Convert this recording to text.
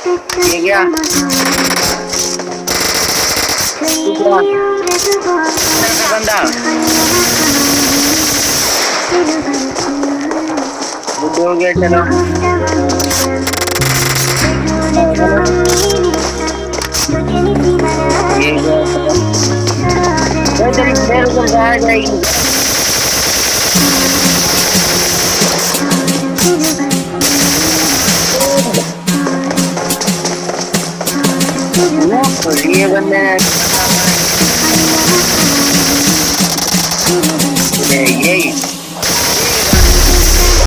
ये क्या बंदा बुद्धू हो गया चलो ये तेरी मेरे ऊपर जाया जाएगी ये बंदे